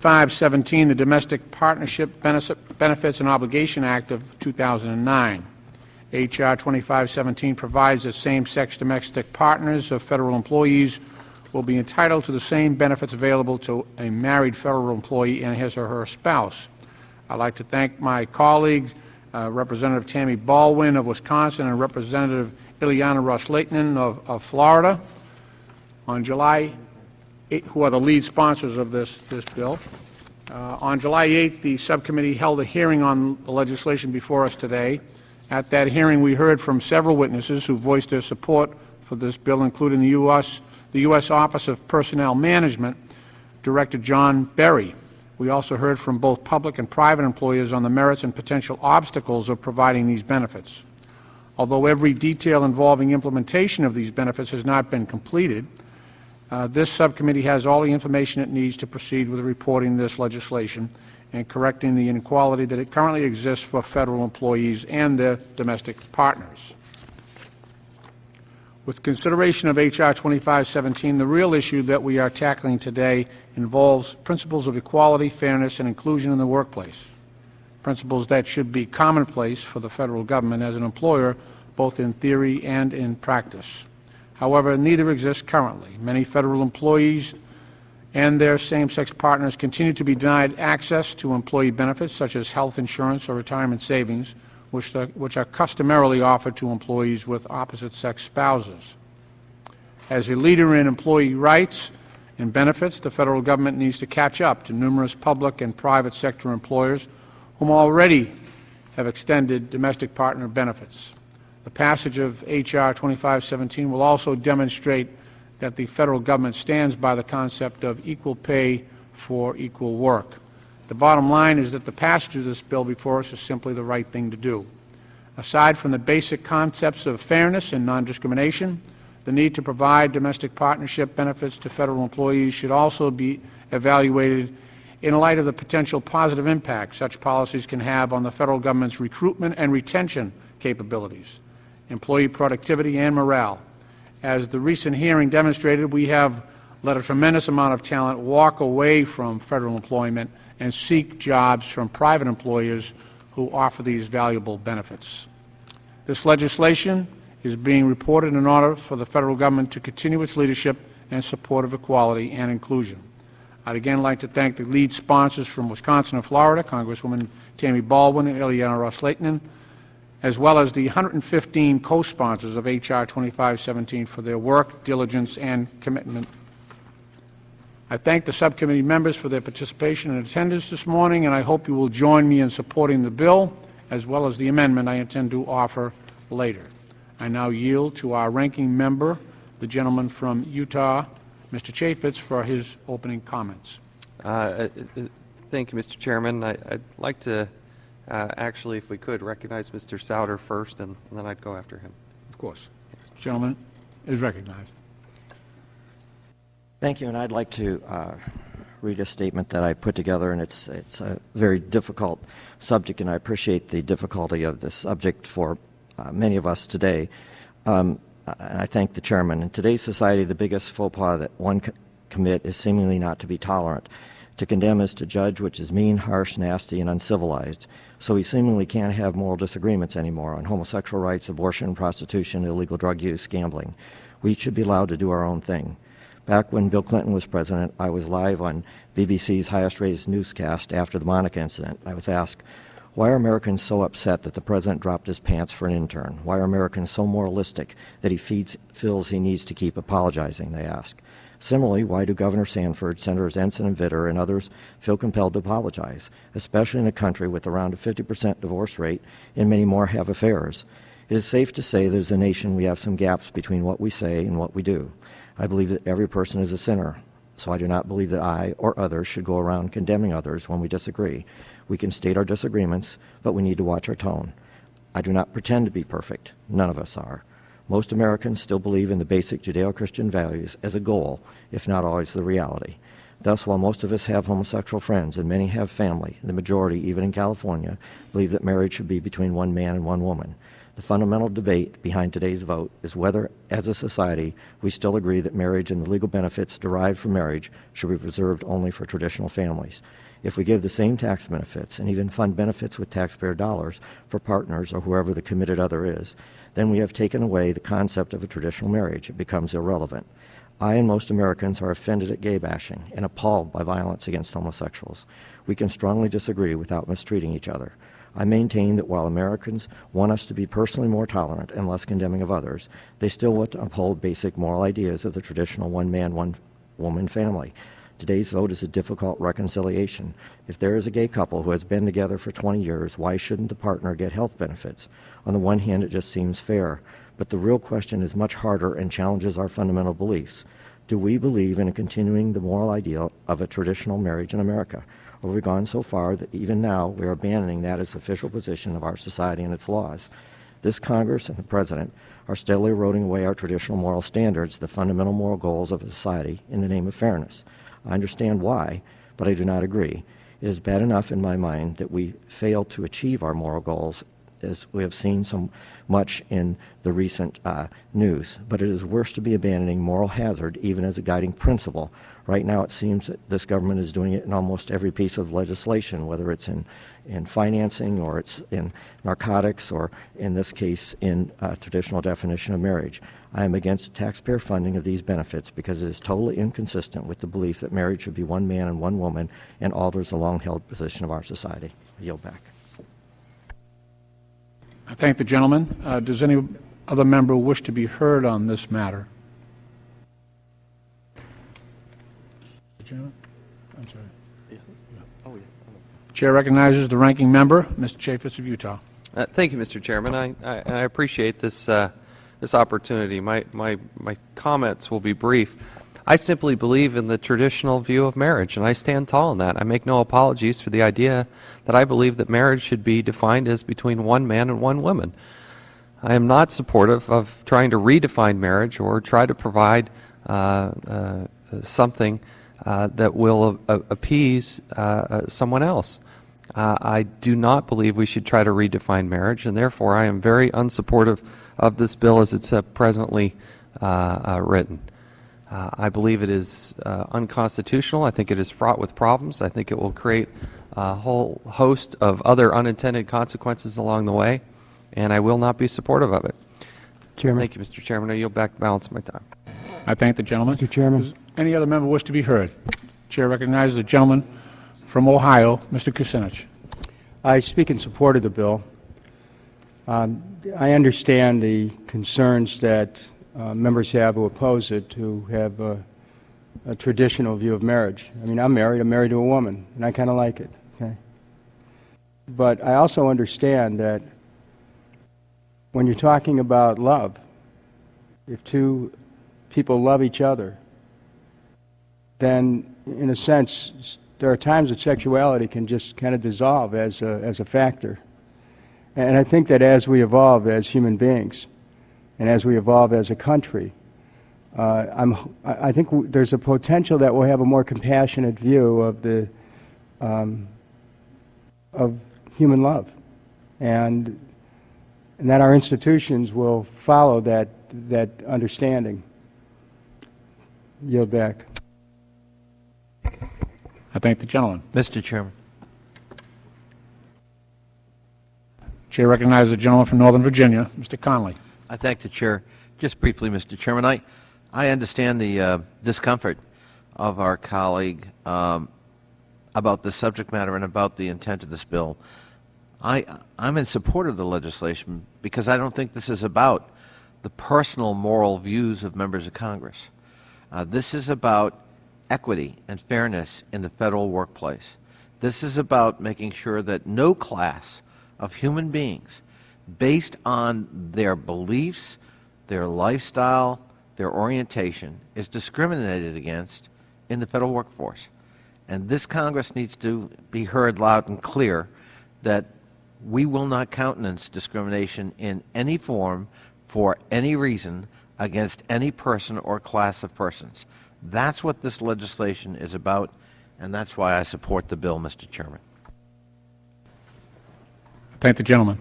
2517, the Domestic Partnership Benefits and Obligation Act of 2009. H.R. 2517 provides that same-sex domestic partners of federal employees will be entitled to the same benefits available to a married federal employee and his or her spouse. I'd like to thank my colleagues, Representative Tammy Baldwin of Wisconsin and Representative Ileana Ros-Lehtinen of Florida, on July 8, who are the lead sponsors of this bill. On July 8th, the subcommittee held a hearing on the legislation before us today. At that hearing, we heard from several witnesses who voiced their support for this bill, including the U.S. Office of Personnel Management, Director John Berry. We also heard from both public and private employers on the merits and potential obstacles of providing these benefits. Although every detail involving implementation of these benefits has not been completed, this subcommittee has all the information it needs to proceed with reporting this legislation and correcting the inequality that it currently exists for federal employees and their domestic partners. With consideration of H.R. 2517, the real issue that we are tackling today involves principles of equality, fairness, and inclusion in the workplace, principles that should be commonplace for the federal government as an employer, both in theory and in practice. However, neither exists currently. Many federal employees and their same-sex partners continue to be denied access to employee benefits such as health insurance or retirement savings, which are customarily offered to employees with opposite-sex spouses. As a leader in employee rights and benefits, the federal government needs to catch up to numerous public and private sector employers whom already have extended domestic partner benefits. The passage of H.R. 2517 will also demonstrate that the federal government stands by the concept of equal pay for equal work. The bottom line is that the passage of this bill before us is simply the right thing to do. Aside from the basic concepts of fairness and non-discrimination, the need to provide domestic partnership benefits to federal employees should also be evaluated in light of the potential positive impact such policies can have on the federal government's recruitment and retention capabilities, employee productivity, and morale. As the recent hearing demonstrated, we have let a tremendous amount of talent walk away from federal employment and seek jobs from private employers who offer these valuable benefits. This legislation is being reported in order for the federal government to continue its leadership and support of equality and inclusion. I'd again like to thank the lead sponsors from Wisconsin and Florida, Congresswoman Tammy Baldwin and Ileana Ros-Lehtinen, as well as the 115 co-sponsors of H.R. 2517 for their work, diligence, and commitment. I thank the subcommittee members for their participation and attendance this morning, and I hope you will join me in supporting the bill as well as the amendment I intend to offer later. I now yield to our ranking member, the gentleman from Utah, Mr. Chaffetz, for his opening comments. Thank you, Mr. Chairman. I'd like to actually, if we could, recognize Mr. Souter first, and then I'd go after him. Of course. The gentleman is recognized. Thank you, and I'd like to read a statement that I put together, and it's a very difficult subject, and I appreciate the difficulty of this subject for many of us today. And I thank the chairman. In today's society, the biggest faux pas that one commit is seemingly not to be tolerant. To condemn is to judge, which is mean, harsh, nasty, and uncivilized. So we seemingly can't have moral disagreements anymore on homosexual rights, abortion, prostitution, illegal drug use, gambling. We should be allowed to do our own thing. Back when Bill Clinton was president, I was live on BBC's highest-rated newscast after the Monica incident. I was asked, why are Americans so upset that the president dropped his pants for an intern? Why are Americans so moralistic that he feels he needs to keep apologizing, they ask. Similarly, why do Governor Sanford, Senators Ensign and Vitter, and others feel compelled to apologize, especially in a country with around a 50% divorce rate and many more have affairs? It is safe to say that as a nation we have some gaps between what we say and what we do. I believe that every person is a sinner, so I do not believe that I or others should go around condemning others when we disagree. We can state our disagreements, but we need to watch our tone. I do not pretend to be perfect. None of us are. Most Americans still believe in the basic Judeo-Christian values as a goal, if not always the reality. Thus, while most of us have homosexual friends and many have family, the majority, even in California, believe that marriage should be between one man and one woman. The fundamental debate behind today's vote is whether, as a society, we still agree that marriage and the legal benefits derived from marriage should be reserved only for traditional families. If we give the same tax benefits and even fund benefits with taxpayer dollars for partners or whoever the committed other is, then we have taken away the concept of a traditional marriage. It becomes irrelevant. I and most Americans are offended at gay bashing and appalled by violence against homosexuals. We can strongly disagree without mistreating each other. I maintain that while Americans want us to be personally more tolerant and less condemning of others, they still want to uphold basic moral ideas of the traditional one-man, one-woman family. Today's vote is a difficult reconciliation. If there is a gay couple who has been together for 20 years, why shouldn't the partner get health benefits? On the one hand, it just seems fair, but the real question is much harder and challenges our fundamental beliefs. Do we believe in continuing the moral ideal of a traditional marriage in America? Or have we gone so far that even now we are abandoning that as the official position of our society and its laws? This Congress and the President are steadily eroding away our traditional moral standards, the fundamental moral goals of a society, in the name of fairness. I understand why, but I do not agree. It is bad enough in my mind that we fail to achieve our moral goals, as we have seen so much in the recent news, but it is worse to be abandoning moral hazard even as a guiding principle. Right now it seems that this government is doing it in almost every piece of legislation, whether it's in financing or it's in narcotics or, in this case, in traditional definition of marriage. I am against taxpayer funding of these benefits because it is totally inconsistent with the belief that marriage should be one man and one woman and alters the long-held position of our society. I yield back. I thank the gentleman. Does any other member wish to be heard on this matter? I'm sorry. Yes. Oh, yeah. Chair recognizes the ranking member, Mr. Chaffetz of Utah. Thank you, Mr. Chairman. I appreciate this this opportunity. My comments will be brief. I simply believe in the traditional view of marriage, and I stand tall in that. I make no apologies for the idea that I believe that marriage should be defined as between one man and one woman. I am not supportive of trying to redefine marriage or try to provide something that will appease someone else. I do not believe we should try to redefine marriage, and therefore I am very unsupportive of this bill as it's presently written. I believe it is unconstitutional. I think it is fraught with problems. I think it will create a whole host of other unintended consequences along the way, and I will not be supportive of it. Chairman. Thank you, Mr. Chairman. I yield back the balance of my time. I thank the gentleman. Mr. Chairman. Does any other member wish to be heard? Chair recognizes the gentleman from Ohio, Mr. Kucinich. I speak in support of the bill. I understand the concerns that members have who oppose it, who have a traditional view of marriage. I mean, I'm married to a woman, and I kind of like it. Okay? But I also understand that when you're talking about love, if two people love each other, then in a sense there are times that sexuality can just kind of dissolve as a factor. And I think that as we evolve as human beings and as we evolve as a country, I think there's a potential that we'll have a more compassionate view of human love, and that our institutions will follow that understanding. Yield back. I thank the gentleman. Mr. Chairman. Chair recognizes the gentleman from Northern Virginia, Mr. Conley. I thank the Chair. Just briefly, Mr. Chairman, I understand the discomfort of our colleague about the subject matter and about the intent of this bill. I'm in support of the legislation because I don't think this is about the personal moral views of members of Congress. This is about equity and fairness in the federal workplace. This is about making sure that no class of human beings, based on their beliefs, their lifestyle, their orientation, is discriminated against in the federal workforce. And this Congress needs to be heard loud and clear that we will not countenance discrimination in any form for any reason against any person or class of persons. That's what this legislation is about, and that's why I support the bill, Mr. Chairman. I thank the gentleman.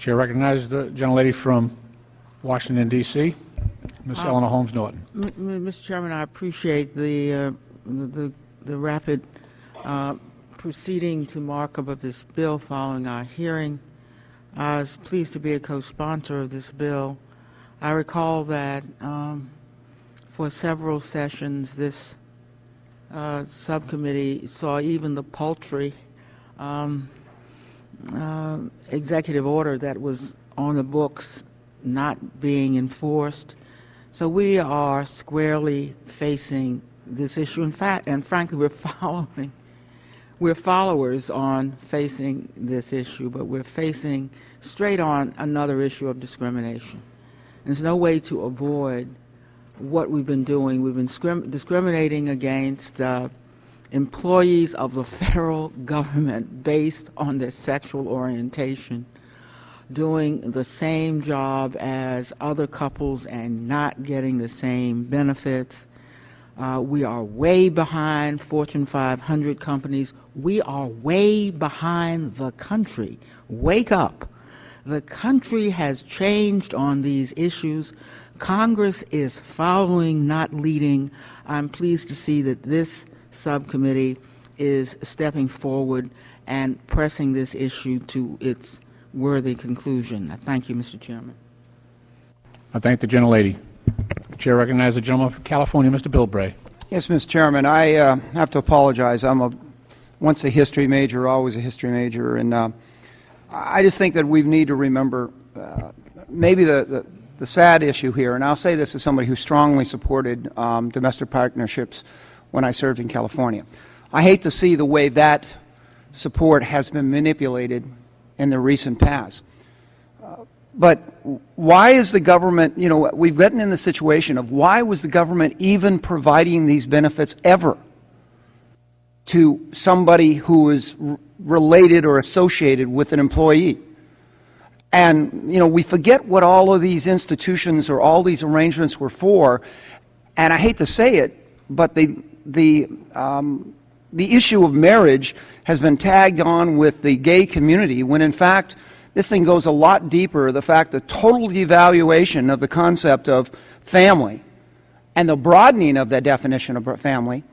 Chair recognizes the gentlelady from Washington, D.C., Ms. Eleanor Holmes Norton. Mr. Chairman, I appreciate the rapid proceeding to markup of this bill following our hearing. I was pleased to be a co-sponsor of this bill. I recall that for several sessions, this subcommittee saw even the paltry executive order that was on the books not being enforced. So we are squarely facing this issue. In fact, and frankly, we're followers on facing this issue, but we're facing straight on another issue of discrimination. There's no way to avoid what we've been doing. We've been discriminating against employees of the federal government based on their sexual orientation, doing the same job as other couples and not getting the same benefits. We are way behind Fortune 500 companies. We are way behind the country. Wake up. The country has changed on these issues. Congress is following, not leading. I'm pleased to see that this subcommittee is stepping forward and pressing this issue to its worthy conclusion. I thank you, Mr. Chairman. I thank the gentlelady. The Chair recognizes the gentleman from California, Mr. Bill Bray. Yes, Mr. Chairman, I have to apologize. I'm once a history major, always a history major, and I just think that we need to remember maybe the sad issue here, and I'll say this as somebody who strongly supported domestic partnerships when I served in California. I hate to see the way that support has been manipulated in the recent past. But why is the government, you know, we've gotten in the situation of why was the government even providing these benefits ever to somebody who is related or associated with an employee? And, you know, we forget what all of these institutions or all these arrangements were for, and I hate to say it, but the issue of marriage has been tagged on with the gay community when, in fact, this thing goes a lot deeper. The fact the total devaluation of the concept of family and the broadening of that definition of family,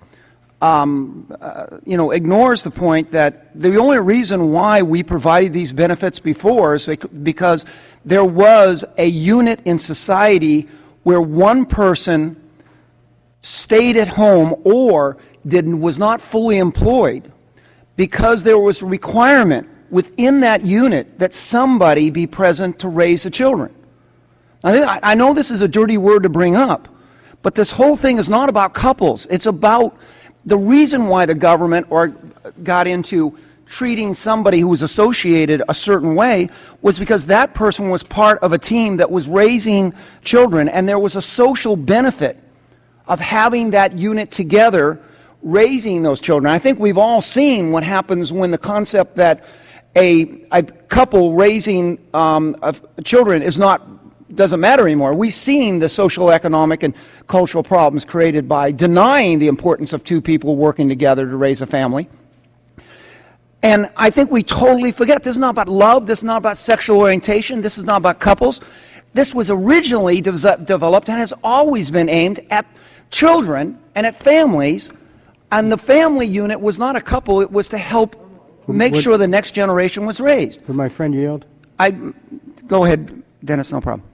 you know, ignores the point that the only reason why we provided these benefits before is because there was a unit in society where one person stayed at home or was not fully employed because there was a requirement within that unit that somebody be present to raise the children. I know this is a dirty word to bring up, but this whole thing is not about couples. It's about the reason why the government got into treating somebody who was associated a certain way was because that person was part of a team that was raising children, and there was a social benefit of having that unit together raising those children. I think we've all seen what happens when the concept that a couple raising children doesn't matter anymore. We've seen the social, economic, and cultural problems created by denying the importance of two people working together to raise a family. And I think we totally forget. This is not about love. This is not about sexual orientation. This is not about couples. This was originally developed and has always been aimed at children and at families. And the family unit was not a couple. It was to help make sure the next generation was raised. Would my friend yield? Go ahead, Dennis, no problem.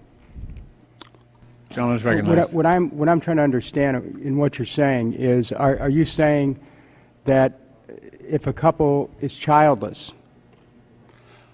Gentleman is recognized. What I'm trying to understand in what you're saying is, are you saying that if a couple is childless,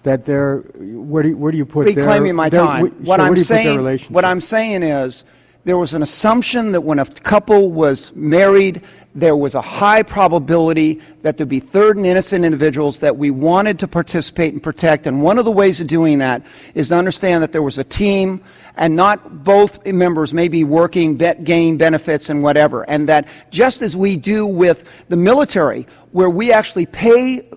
that where do you put reclaiming my time? What I'm saying is, there was an assumption that when a couple was married, there was a high probability that there'd be third and innocent individuals that we wanted to participate and protect. And one of the ways of doing that is to understand that there was a team and not both members may be working, gaining benefits and whatever. And that just as we do with the military, where we actually pay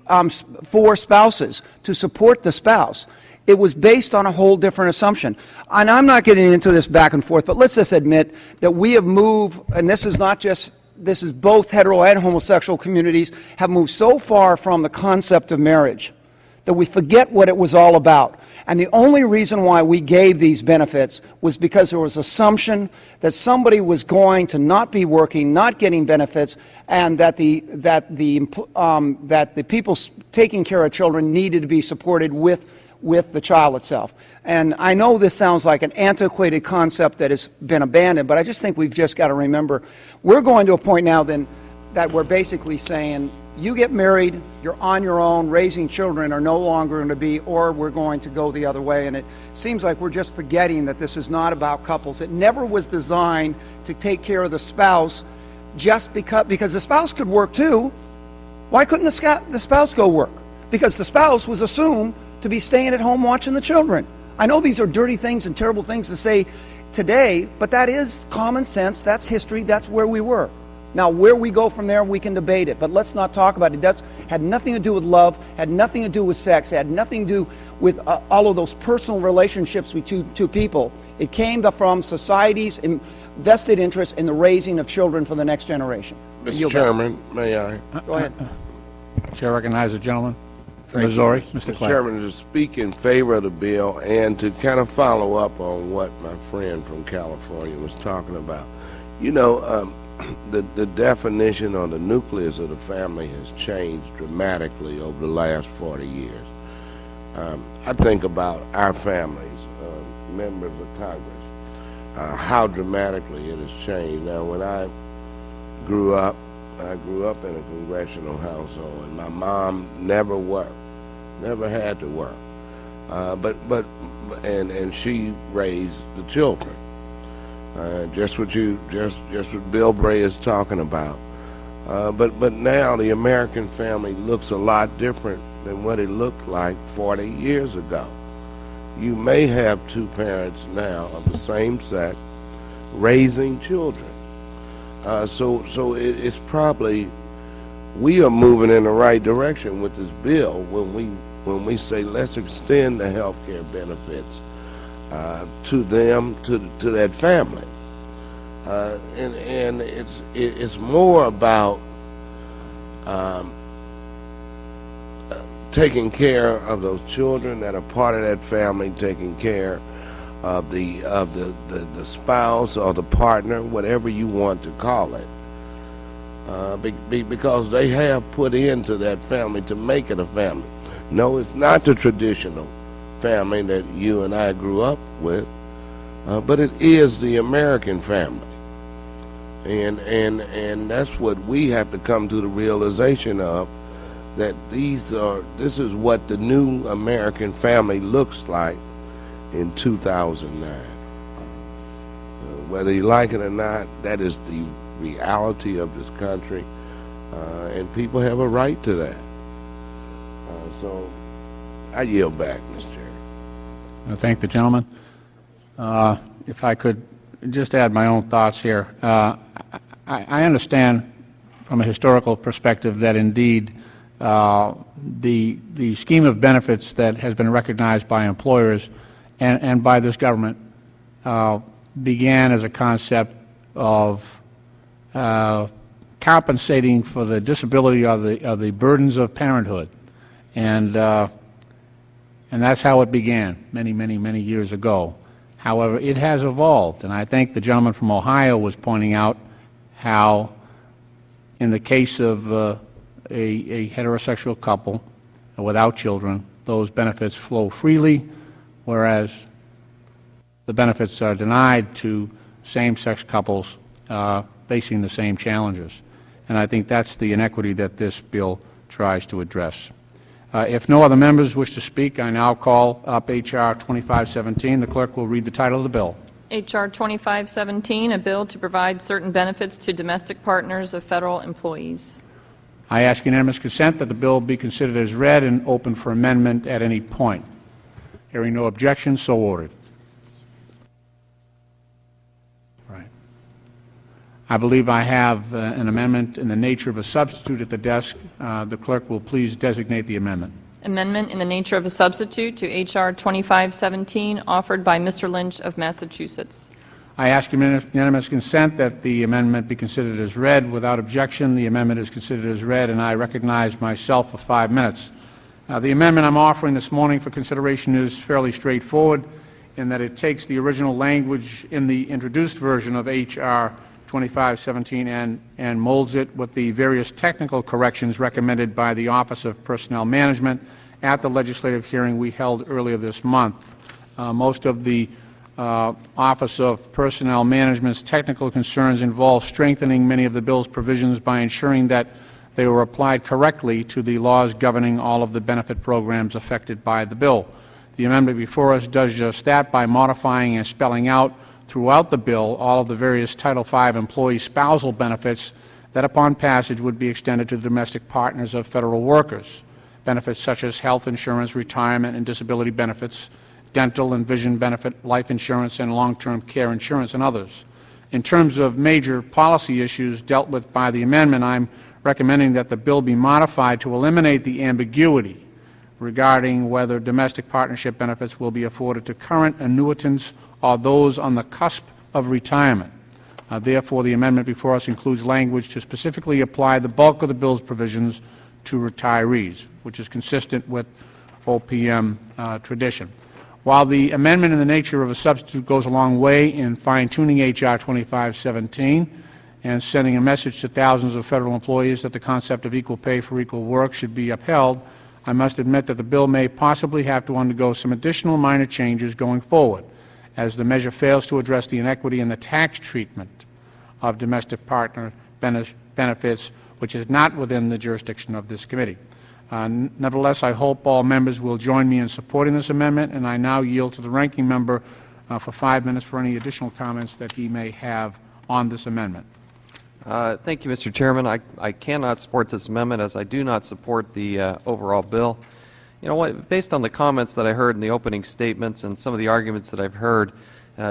for spouses to support the spouse, it was based on a whole different assumption. And I'm not getting into this back and forth, but let's just admit that we have moved, and this is both hetero and homosexual communities have moved so far from the concept of marriage that we forget what it was all about. And the only reason why we gave these benefits was because there was assumption that somebody was going to not be working, not getting benefits, and that the people taking care of children needed to be supported with the child itself. And I know this sounds like an antiquated concept that has been abandoned, but I just think we've just got to remember, we're going to a point now then that we're basically saying, you get married, you're on your own, raising children are no longer going to be, or we're going to go the other way. And it seems like we're just forgetting that this is not about couples. It never was designed to take care of the spouse just because the spouse could work too. Why couldn't the spouse go work? Because the spouse was assumed to be staying at home watching the children. I know these are dirty things and terrible things to say today, but that is common sense, that's history, that's where we were. Now, where we go from there, we can debate it, but let's not talk about it. That had nothing to do with love, had nothing to do with sex, had nothing to do with all of those personal relationships between two people. It came from society's vested interest in the raising of children for the next generation. Mr. Chairman, may I? Go ahead. Chair recognizes the gentleman from Missouri, Mr. Clay. Mr. Chairman, to speak in favor of the bill and to kind of follow up on what my friend from California was talking about. You know, the definition or the nucleus of the family has changed dramatically over the last 40 years. I think about our families, members of Congress, how dramatically it has changed. Now, when I grew up in a congressional household, and my mom never worked, never had to work, and she raised the children. Just what Bill Bray is talking about. But now the American family looks a lot different than what it looked like 40 years ago. You may have two parents now of the same sex raising children. So it's probably, we are moving in the right direction with this bill when we say let's extend the health care benefits to them, to that family, and it's more about taking care of those children that are part of that family, taking care of the spouse or the partner, whatever you want to call it, because they have put into that family to make it a family. No, it's not the traditional family that you and I grew up with, but it is the American family, and that's what we have to come to the realization of, that this is what the new American family looks like in 2009. Whether you like it or not, that is the reality of this country, and people have a right to that. So I yield back, Mr. Chair. I thank the gentleman. If I could just add my own thoughts here. I understand from a historical perspective that indeed the scheme of benefits that has been recognized by employers and by this government began as a concept of compensating for the disability of the burdens of parenthood, and that's how it began many years ago. However, it has evolved, and I think the gentleman from Ohio was pointing out how, in the case of a heterosexual couple without children, those benefits flow freely, whereas the benefits are denied to same-sex couples facing the same challenges. And I think that's the inequity that this bill tries to address. If no other members wish to speak, I now call up H.R. 2517. The clerk will read the title of the bill. H.R. 2517, a bill to provide certain benefits to domestic partners of federal employees. I ask unanimous consent that the bill be considered as read and open for amendment at any point. Hearing no objection, so ordered. Right. I believe I have an amendment in the nature of a substitute at the desk. The clerk will please designate the amendment. Amendment in the nature of a substitute to H.R. 2517, offered by Mr. Lynch of Massachusetts. I ask unanimous consent that the amendment be considered as read. Without objection, the amendment is considered as read, and I recognize myself for 5 minutes. The amendment I'm offering this morning for consideration is fairly straightforward in that it takes the original language in the introduced version of H.R. 2517 and molds it with the various technical corrections recommended by the Office of Personnel Management at the legislative hearing we held earlier this month. Most of the Office of Personnel Management's technical concerns involve strengthening many of the bill's provisions by ensuring that they were applied correctly to the laws governing all of the benefit programs affected by the bill. The amendment before us does just that by modifying and spelling out throughout the bill all of the various Title V employee spousal benefits that upon passage would be extended to the domestic partners of federal workers. Benefits such as health insurance, retirement and disability benefits, dental and vision benefit, life insurance and long-term care insurance, and others. In terms of major policy issues dealt with by the amendment, I'm recommending that the bill be modified to eliminate the ambiguity regarding whether domestic partnership benefits will be afforded to current annuitants or those on the cusp of retirement. Therefore, the amendment before us includes language to specifically apply the bulk of the bill's provisions to retirees, which is consistent with OPM tradition. While the amendment in the nature of a substitute goes a long way in fine-tuning H.R. 2517 and sending a message to thousands of federal employees that the concept of equal pay for equal work should be upheld, I must admit that the bill may possibly have to undergo some additional minor changes going forward, as the measure fails to address the inequity in the tax treatment of domestic partner benefits, which is not within the jurisdiction of this committee. Nevertheless, I hope all members will join me in supporting this amendment, and I now yield to the ranking member for 5 minutes for any additional comments that he may have on this amendment. Thank you, Mr. Chairman. I cannot support this amendment, as I do not support the overall bill. You know what, based on the comments that I heard in the opening statements and some of the arguments that I've heard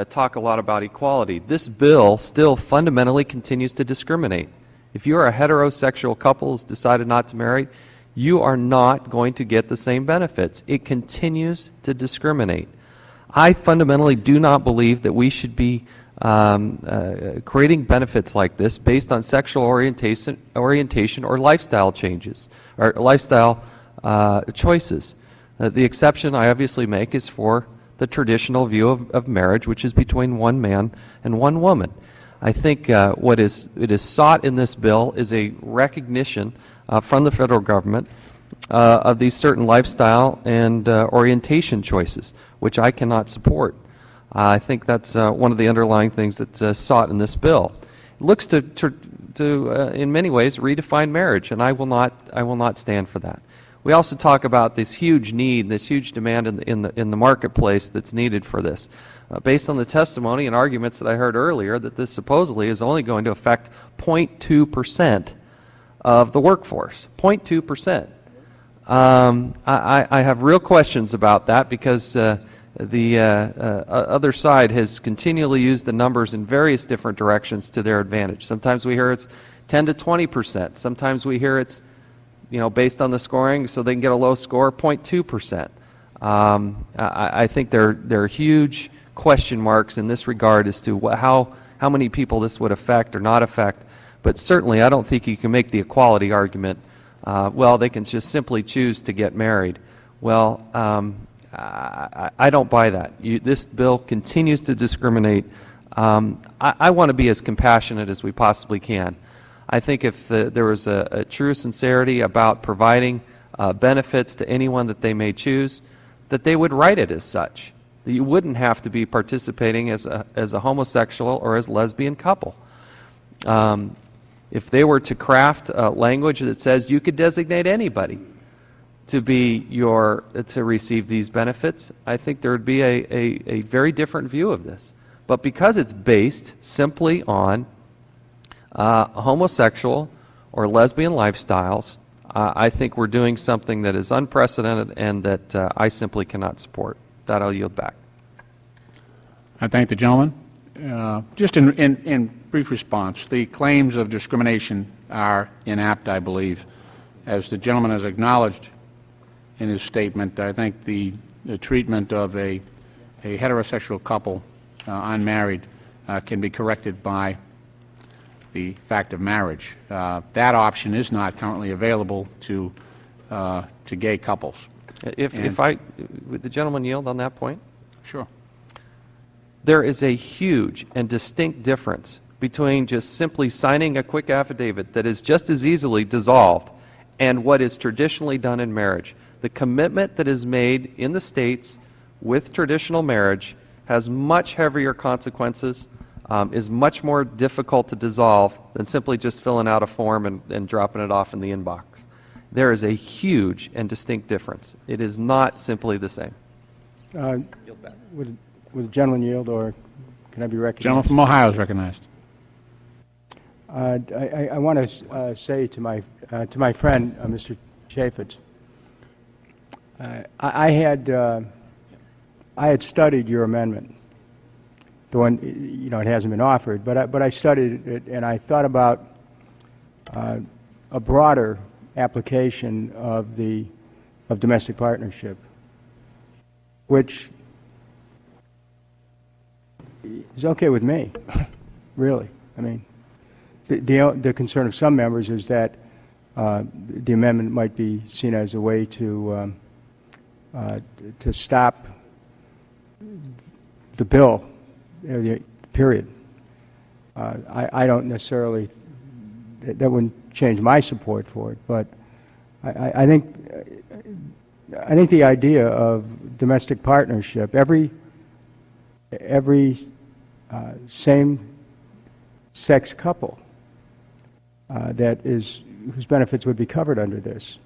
talk a lot about equality, this bill still fundamentally continues to discriminate. If you are a heterosexual couple who's decided not to marry, you are not going to get the same benefits. It continues to discriminate. I fundamentally do not believe that we should be creating benefits like this based on sexual orientation or lifestyle changes or lifestyle choices. The exception I obviously make is for the traditional view of marriage, which is between one man and one woman. I think it is sought in this bill is a recognition from the federal government of these certain lifestyle and orientation choices, which I cannot support. I think that's one of the underlying things that's sought in this bill. It looks to in many ways, redefine marriage, and I will not stand for that. We also talk about this huge need, this huge demand in the marketplace that's needed for this. Based on the testimony and arguments that I heard earlier, that this supposedly is only going to affect 0.2% of the workforce. 0.2%. I have real questions about that because the other side has continually used the numbers in various different directions to their advantage. Sometimes we hear it's 10 to 20%. Sometimes we hear it's, based on the scoring, so they can get a low score, 0.2%. I think there are huge question marks in this regard as to how many people this would affect or not affect. But certainly, I don't think you can make the equality argument. Well, they can just simply choose to get married. Well, I don't buy that. This bill continues to discriminate. I want to be as compassionate as we possibly can. I think if there was a true sincerity about providing benefits to anyone that they may choose, that they would write it as such. That you wouldn't have to be participating as a homosexual or as lesbian couple. If they were to craft a language that says you could designate anybody to receive these benefits, I think there would be a very different view of this. But because it's based simply on homosexual or lesbian lifestyles, I think we're doing something that is unprecedented and that I simply cannot support. That I'll yield back. I thank the gentleman. Just in brief response, the claims of discrimination are inapt, I believe. As the gentleman has acknowledged in his statement, I think the treatment of a heterosexual couple, unmarried, can be corrected by the fact of marriage. That option is not currently available to to gay couples. If I, would the gentleman yield on that point? Sure. There is a huge and distinct difference between just simply signing a quick affidavit that is just as easily dissolved and what is traditionally done in marriage. The commitment that is made in the states with traditional marriage has much heavier consequences, is much more difficult to dissolve than simply just filling out a form and dropping it off in the inbox. There is a huge and distinct difference. It is not simply the same. Would the gentleman yield, or can I be recognized? Gentleman from Ohio is recognized. I want to say to my friend, Mr. Chaffetz, I had studied your amendment. The one, it hasn't been offered, but I studied it, and I thought about a broader application of domestic partnership, which is okay with me, really. I mean, the concern of some members is that the amendment might be seen as a way to stop the bill, period. I don't necessarily, that wouldn't change my support for it, but I think the idea of domestic partnership, every same-sex couple whose benefits would be covered under this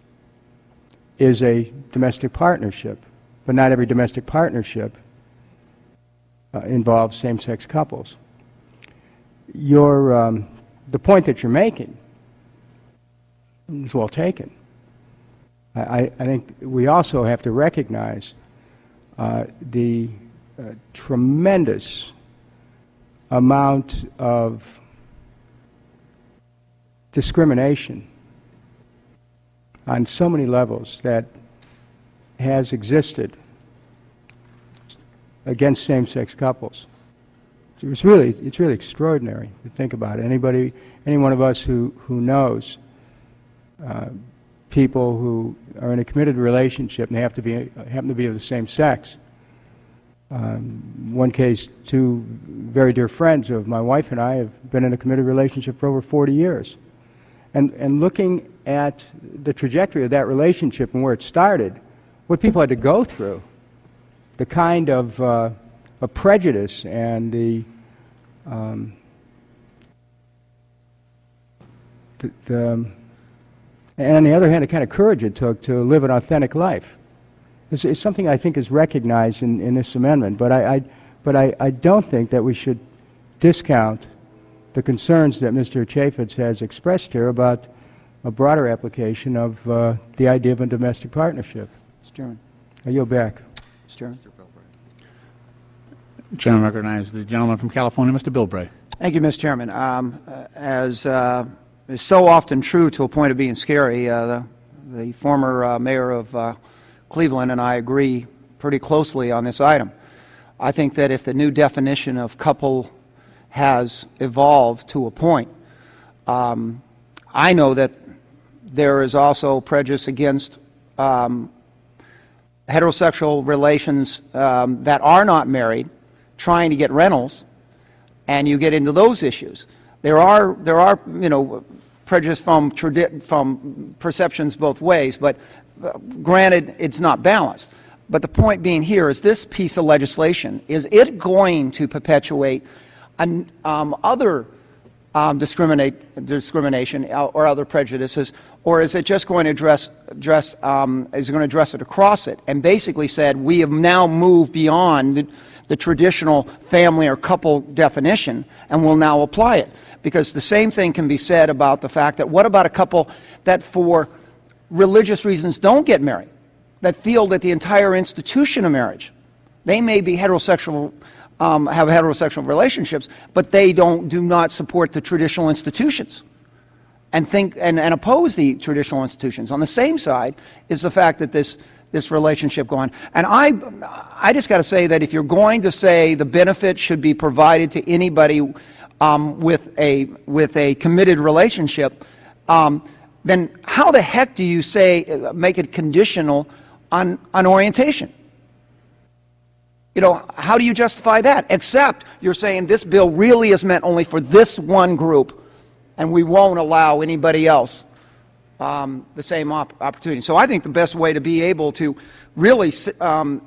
is a domestic partnership, but not every domestic partnership involves same-sex couples. The point that you're making is well taken. I think we also have to recognize the tremendous amount of discrimination on so many levels that has existed against same-sex couples. It's really extraordinary to think about it. Any one of us who knows people who are in a committed relationship and they happen to be of the same sex. One case, two very dear friends of my wife and I have been in a committed relationship for over 40 years. And looking at the trajectory of that relationship and where it started, what people had to go through, the kind of prejudice and and on the other hand, the kind of courage it took to live an authentic life. It's something I think is recognized in this amendment, but I don't think that we should discount the concerns that Mr. Chaffetz has expressed here about a broader application of the idea of a domestic partnership. Mr. Chairman. I yield back. Mr. Chairman. Gentleman recognized. The gentleman from California, Mr. Bilbray. Thank you, Mr. Chairman. As is so often true to a point of being scary, the former mayor of Cleveland and I agree pretty closely on this item. I think that if the new definition of couple has evolved to a point, I know that there is also prejudice against heterosexual relations that are not married trying to get rentals, and you get into those issues. There are prejudice from perceptions both ways, but granted, it's not balanced. But the point being here is this piece of legislation, is it going to perpetuate other discrimination or other prejudices, or is it just going to address it across it and basically said we have now moved beyond the traditional family or couple definition and will now apply it? Because the same thing can be said about the fact that what about a couple that for religious reasons don't get married, that feel that the entire institution of marriage, they may be heterosexual, have heterosexual relationships, but they do not support the traditional institutions and oppose the traditional institutions. On the same side is the fact that this relationship go on. And I just got to say that if you're going to say the benefit should be provided to anybody with a committed relationship, then how the heck do you say, make it conditional on orientation? You know, how do you justify that? Except you're saying this bill really is meant only for this one group, and we won't allow anybody else the same opportunity. So I think the best way to be able to really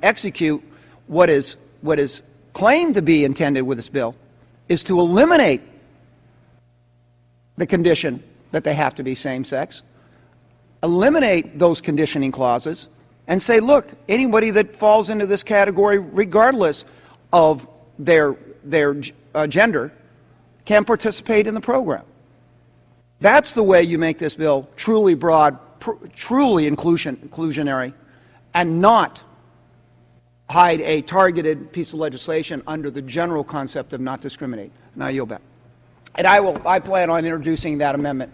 execute what is claimed to be intended with this bill is to eliminate the condition that they have to be same-sex, eliminate those conditioning clauses, and say, look, anybody that falls into this category, regardless of their gender, can participate in the program. That's the way you make this bill truly broad, truly inclusionary, and not hide a targeted piece of legislation under the general concept of not discriminate. Now, yield back. And I plan on introducing that amendment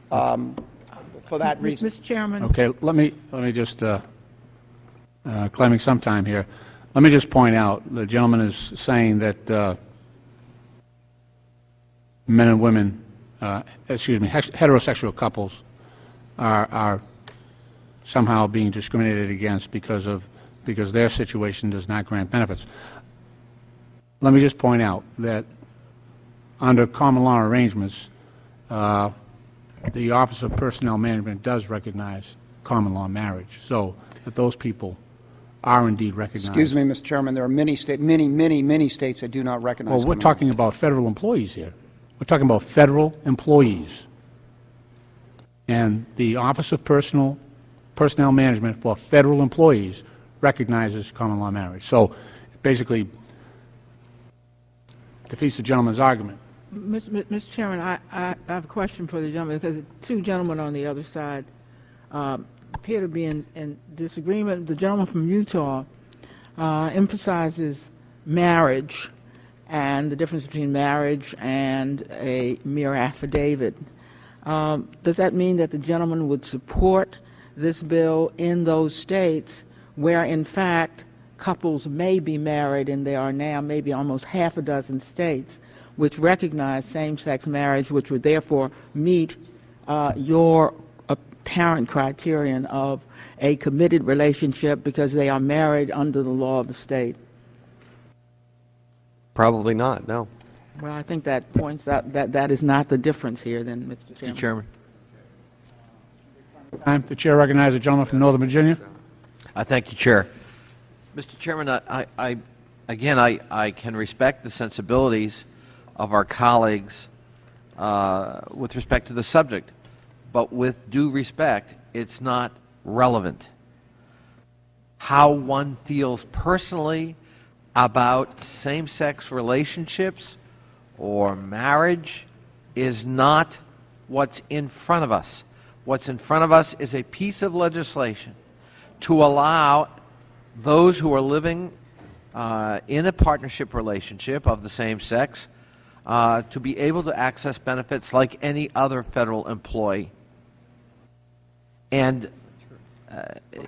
for that reason. Mr. Chairman. Okay, let me just, claiming some time here, let me just point out, the gentleman is saying that men and women, heterosexual couples are somehow being discriminated against because their situation does not grant benefits. Let me just point out that under common law arrangements, the Office of Personnel Management does recognize common law marriage, so that those people are indeed recognized. Excuse me, Mr. Chairman, there are many states that do not recognize. Well, we're talking about federal employees here. We're talking about federal employees. And the Office of Personnel Management for federal employees recognizes common law marriage. So it basically defeats the gentleman's argument. Mr. Chairman, I have a question for the gentleman, because the two gentlemen on the other side appear to be in disagreement. The gentleman from Utah emphasizes marriage and the difference between marriage and a mere affidavit. Does that mean that the gentleman would support this bill in those states where, in fact, couples may be married, and there are now maybe almost half a dozen states which recognize same-sex marriage, which would therefore meet your apparent criterion of a committed relationship because they are married under the law of the state? Probably not, no. Well, I think that points out that is not the difference here, then, Mr. Chairman. Mr. Chairman. The chair recognizes the gentleman from Northern Virginia. Thank you, Chair. Mr. Chairman, I can respect the sensibilities of our colleagues with respect to the subject, but with due respect, it's not relevant. How one feels personally about same-sex relationships or marriage is not what's in front of us. What's in front of us is a piece of legislation to allow those who are living in a partnership relationship of the same sex to be able to access benefits like any other federal employee. And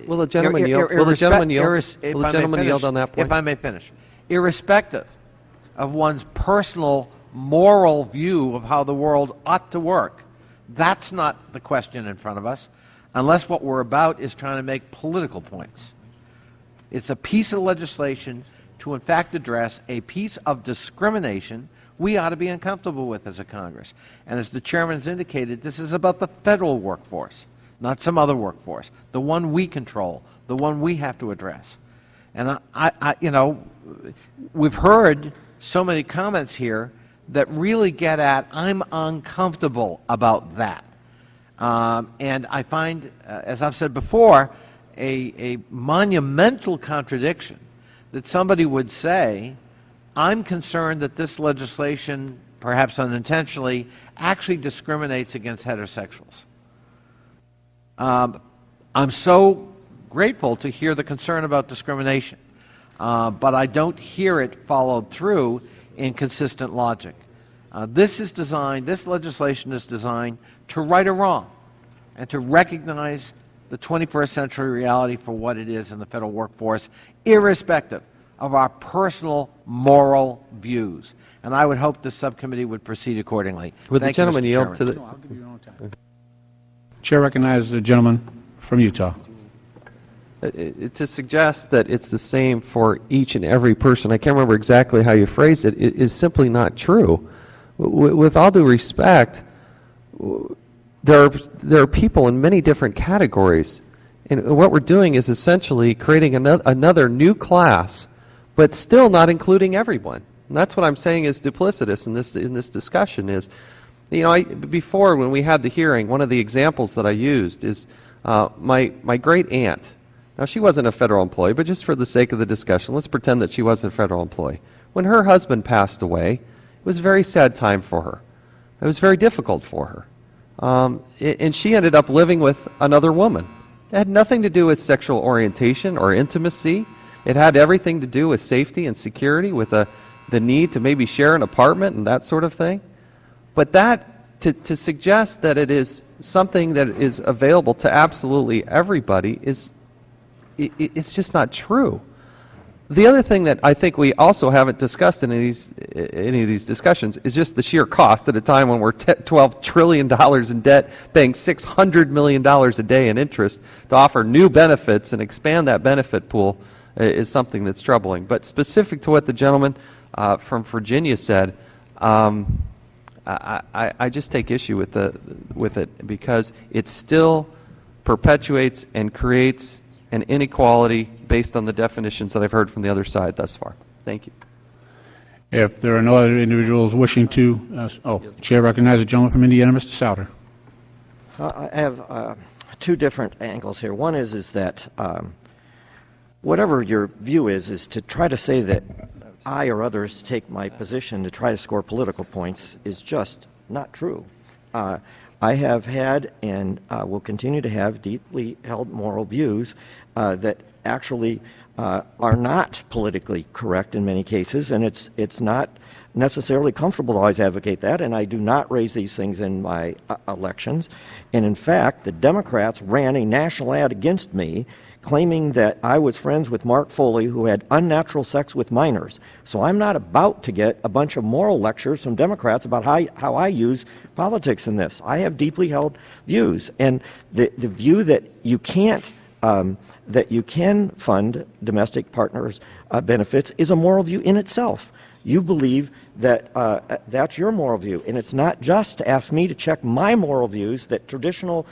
will the gentleman yield? Will the gentleman yield on that point? If I may finish, irrespective of one's personal moral view of how the world ought to work, that's not the question in front of us, unless what we're about is trying to make political points. It's a piece of legislation to, in fact, address a piece of discrimination we ought to be uncomfortable with as a Congress. And as the Chairman has indicated, this is about the federal workforce, not some other workforce, the one we control, the one we have to address. And we've heard so many comments here that really get at, I'm uncomfortable about that. And I find, as I've said before, a monumental contradiction that somebody would say, I'm concerned that this legislation, perhaps unintentionally, actually discriminates against heterosexuals. I'm so grateful to hear the concern about discrimination, but I don't hear it followed through in consistent logic. This legislation is designed to right a wrong and to recognize the 21st century reality for what it is in the federal workforce, irrespective of our personal moral views. And I would hope the subcommittee would proceed accordingly. Would the gentleman yield to the... Chair recognizes the gentleman from Utah. To suggest that it's the same for each and every person, I can't remember exactly how you phrased it, is simply not true. With all due respect, there are people in many different categories, and what we're doing is essentially creating another new class, but still not including everyone. And that's what I'm saying is duplicitous in this discussion. Is, you know, before when we had the hearing, one of the examples that I used is my great aunt. Now, she wasn't a federal employee, but just for the sake of the discussion, let's pretend that she was a federal employee. When her husband passed away, it was a very sad time for her. It was very difficult for her. And she ended up living with another woman. It had nothing to do with sexual orientation or intimacy. It had everything to do with safety and security, with the need to maybe share an apartment and that sort of thing. But that, to suggest that it is something that is available to absolutely everybody it's just not true. The other thing that I think we also haven't discussed in any of these discussions is just the sheer cost at a time when we're $12 trillion in debt, paying $600 million a day in interest to offer new benefits and expand that benefit pool is something that's troubling. But specific to what the gentleman from Virginia said, I just take issue with it because it still perpetuates and creates an inequality based on the definitions that I've heard from the other side thus far. Thank you. If there are no other individuals wishing to, Chair recognizes the gentleman from Indiana, Mr. Souter. I have two different angles here. One is that whatever your view is to try to say that I or others take my position to try to score political points is just not true. I have had and will continue to have deeply held moral views that actually are not politically correct in many cases, and it's not necessarily comfortable to always advocate that, and I do not raise these things in my elections. And in fact, the Democrats ran a national ad against me claiming that I was friends with Mark Foley, who had unnatural sex with minors. So I'm not about to get a bunch of moral lectures from Democrats about how I use politics in this. I have deeply held views, and the view that you can't that you can fund domestic partners' benefits is a moral view in itself. You believe that that's your moral view, and it's not just to ask me to check my moral views, that traditional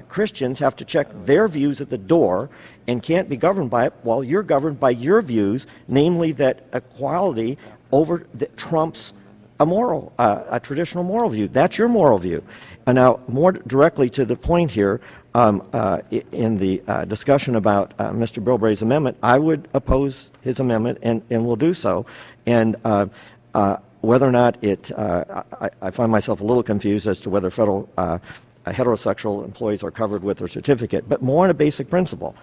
Christians have to check their views at the door and can't be governed by it, while you're governed by your views, namely that equality that trumps a traditional moral view. That's your moral view. And now, more directly to the point here, in the discussion about Mr. Bilbray's amendment, I would oppose his amendment and will do so. And whether or not I find myself a little confused as to whether federal heterosexual employees are covered with their certificate, but more on a basic principle.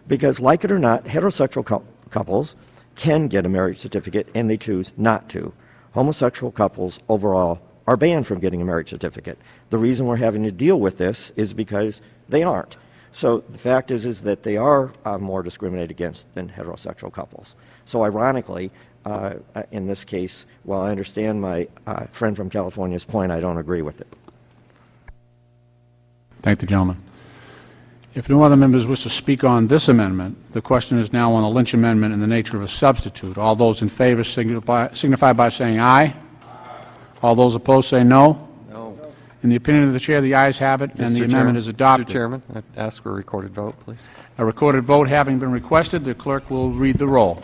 Because like it or not, heterosexual couples can get a marriage certificate and they choose not to. Homosexual couples overall are banned from getting a marriage certificate. The reason we're having to deal with this is because they aren't. So the fact is that they are more discriminated against than heterosexual couples. So ironically, in this case, while I understand my friend from California's point, I don't agree with it. Thank the gentleman. If no other members wish to speak on this amendment, the question is now on the Lynch amendment in the nature of a substitute. All those in favor signify by saying aye. All those opposed say no. No. In the opinion of the Chair, the ayes have it, and the amendment is adopted. Mr. Chairman, I'd ask for a recorded vote, please. A recorded vote having been requested, the clerk will read the roll.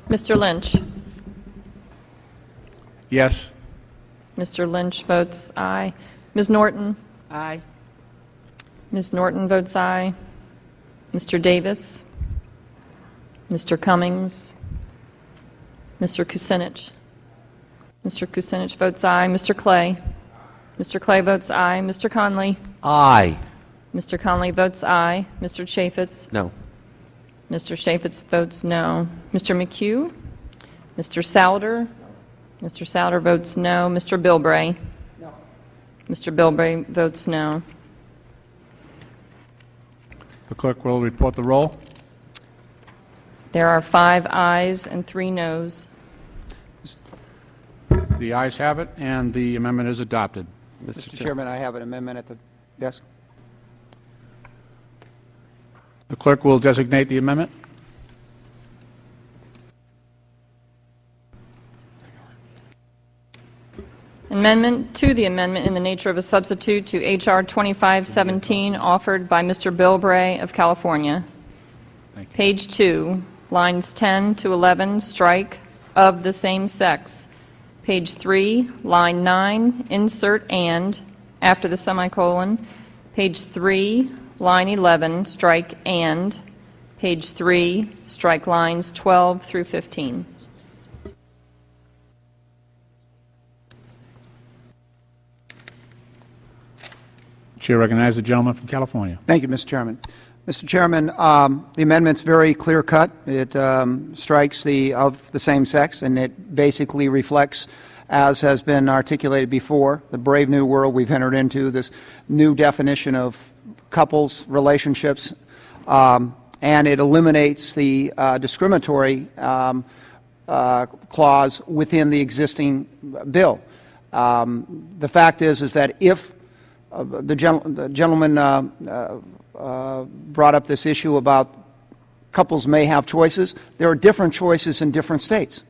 Mr. Lynch. Yes. Mr. Lynch votes aye. Ms. Norton. Aye. Ms. Norton votes aye. Mr. Davis. Mr. Cummings. Mr. Kucinich. Mr. Kucinich votes aye. Mr. Clay. Mr. Clay votes aye. Mr. Conley. Aye. Mr. Conley votes aye. Mr. Chaffetz. No. Mr. Chaffetz votes no. Mr. McHugh. Mr. Souter. Mr. Souter votes no. Mr. Bilbray. No. Mr. Bilbray votes no. The clerk will report the roll. There are 5 ayes and 3 noes. The ayes have it, and the amendment is adopted. Mr. Chairman, I have an amendment at the desk. The clerk will designate the amendment. Amendment to the amendment in the nature of a substitute to H.R. 2517, offered by Mr. Bill Bray of California. Page 2, lines 10 to 11, strike "of the same sex." Page 3, line 9, insert "and" after the semicolon. Page 3, line 11, strike "and." Page 3, strike lines 12 through 15. Chair recognizes the gentleman from California. Thank you, Mr. Chairman. Mr. Chairman, the amendment's very clear-cut. It strikes the "of the same sex," and it basically reflects, as has been articulated before, the brave new world we've entered into, this new definition of couples, relationships, and it eliminates the discriminatory clause within the existing bill. The fact is that if the gentleman brought up this issue about couples may have choices. There are different choices in different states.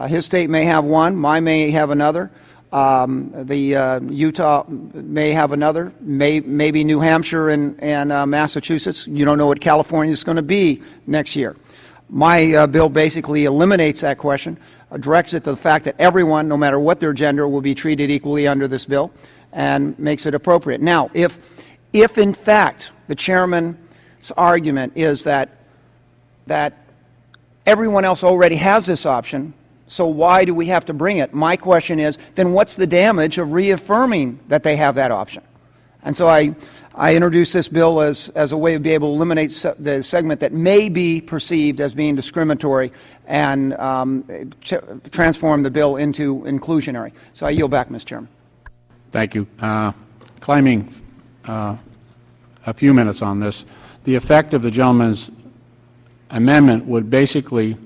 His state may have one, mine may have another, Utah may have another, maybe New Hampshire and Massachusetts. You don't know what California is going to be next year. My bill basically eliminates that question, directs it to the fact that everyone, no matter what their gender, will be treated equally under this bill, and makes it appropriate. Now, if in fact the chairman's argument is that everyone else already has this option, so why do we have to bring it? My question is, then what's the damage of reaffirming that they have that option? And so I introduced this bill as a way to be able to eliminate the segment that may be perceived as being discriminatory and transform the bill into inclusionary. So I yield back, Mr. Chairman. Thank you. Claiming a few minutes on this, the effect of the gentleman's amendment would basically